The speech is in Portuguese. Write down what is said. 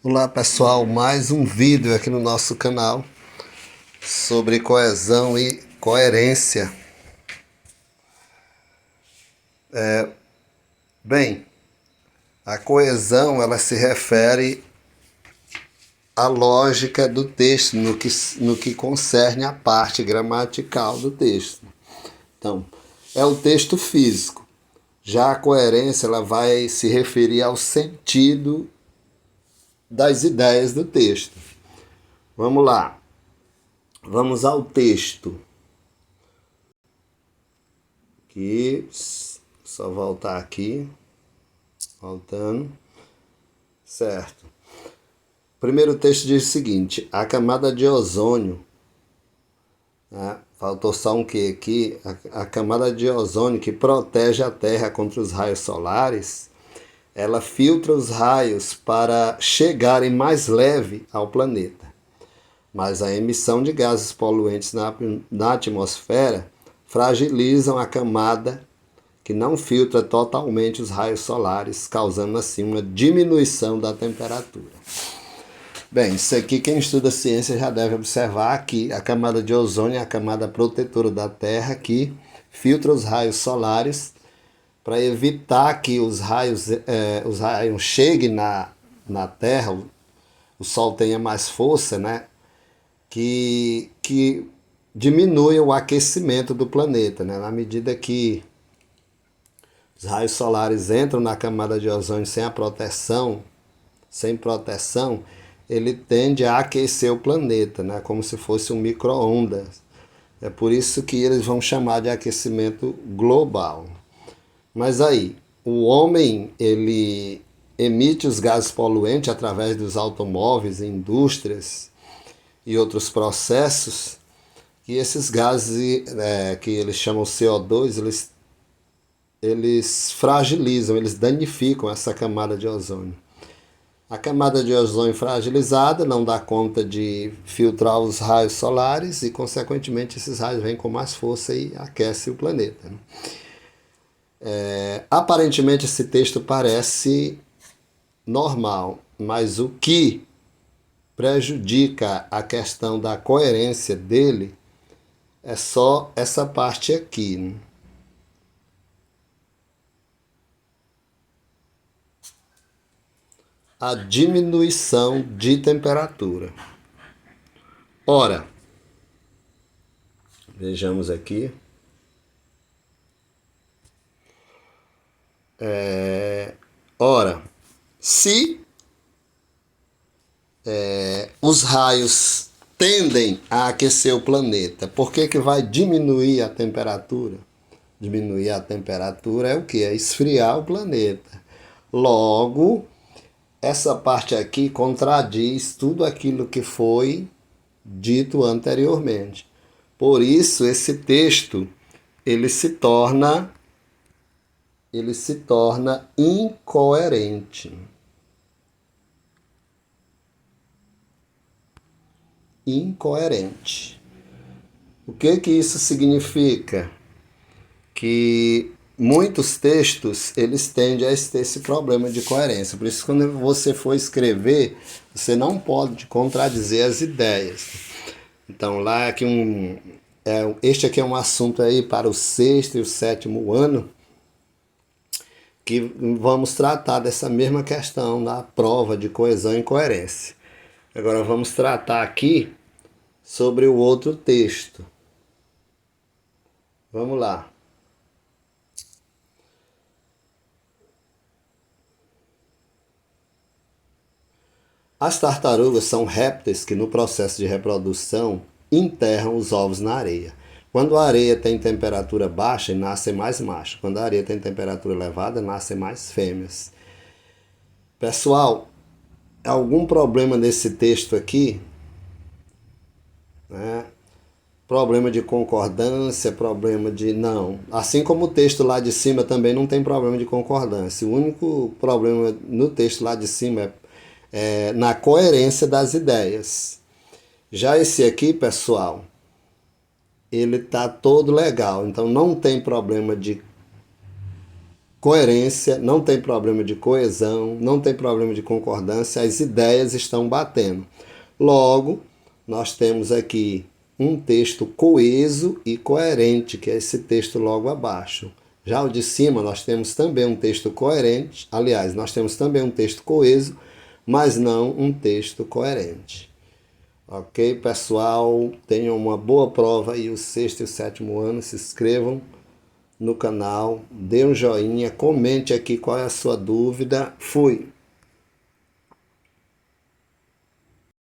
Olá pessoal, mais um vídeo aqui no nosso canal sobre coesão e coerência. Bem, a coesão ela se refere à lógica do texto no que concerne a parte gramatical do texto. Então, é o texto físico. Já a coerência ela vai se referir ao sentido das ideias do texto. Vamos lá. Vamos ao texto. Aqui, só voltar aqui. Voltando. Certo. O primeiro texto diz o seguinte: a camada de ozônio, né? Faltou só um que aqui, a camada de ozônio que protege a Terra contra os raios solares, ela filtra os raios para chegarem mais leve ao planeta. Mas a emissão de gases poluentes na atmosfera fragilizam a camada que não filtra totalmente os raios solares, causando assim uma diminuição da temperatura. Bem, isso aqui quem estuda ciência já deve observar que a camada de ozônio é a camada protetora da Terra que filtra os raios solares para evitar que os raios cheguem na Terra, o Sol tenha mais força, né? Que diminui o aquecimento do planeta, né? Na medida que os raios solares entram na camada de ozônio sem proteção, ele tende a aquecer o planeta, né? Como se fosse um micro-ondas. É por isso que eles vão chamar de aquecimento global. Mas aí, o homem, ele emite os gases poluentes através dos automóveis, indústrias e outros processos, e esses gases, que eles chamam CO2, eles fragilizam, eles danificam essa camada de ozônio. A camada de ozônio fragilizada não dá conta de filtrar os raios solares e, consequentemente, esses raios vêm com mais força e aquecem o planeta, né? Aparentemente, esse texto parece normal, mas o que prejudica a questão da coerência dele é só essa parte aqui, né? A diminuição de temperatura. Ora, vejamos aqui. Ora, se os raios tendem a aquecer o planeta, por que vai diminuir a temperatura? Diminuir a temperatura é o que? É esfriar o planeta. Logo, essa parte aqui contradiz tudo aquilo que foi dito anteriormente. Por isso, esse texto ele se torna incoerente. Incoerente. O que isso significa? Que muitos textos eles tendem a ter esse problema de coerência. Por isso, quando você for escrever, você não pode contradizer as ideias. Então, lá aqui este aqui é um assunto aí para o 6º e o 7º ano, que vamos tratar dessa mesma questão da prova de coesão e coerência. Agora vamos tratar aqui sobre o outro texto. Vamos lá. As tartarugas são répteis que no processo de reprodução enterram os ovos na areia. Quando a areia tem temperatura baixa, nascem mais machos. Quando a areia tem temperatura elevada, nascem mais fêmeas. Pessoal, algum problema nesse texto aqui? Né? Problema de concordância, problema de... Não. Assim como o texto lá de cima também não tem problema de concordância. O único problema no texto lá de cima é na coerência das ideias. Já esse aqui, pessoal, ele tá todo legal. Então não tem problema de coerência, não tem problema de coesão, não tem problema de concordância, as ideias estão batendo. Logo, nós temos aqui um texto coeso e coerente, que é esse texto logo abaixo. Já o de cima, nós temos também um texto coerente, aliás, nós temos também um texto coeso, mas não um texto coerente. Ok, pessoal? Tenham uma boa prova aí, o sexto e o sétimo ano. Se inscrevam no canal, dê um joinha, comente aqui qual é a sua dúvida. Fui!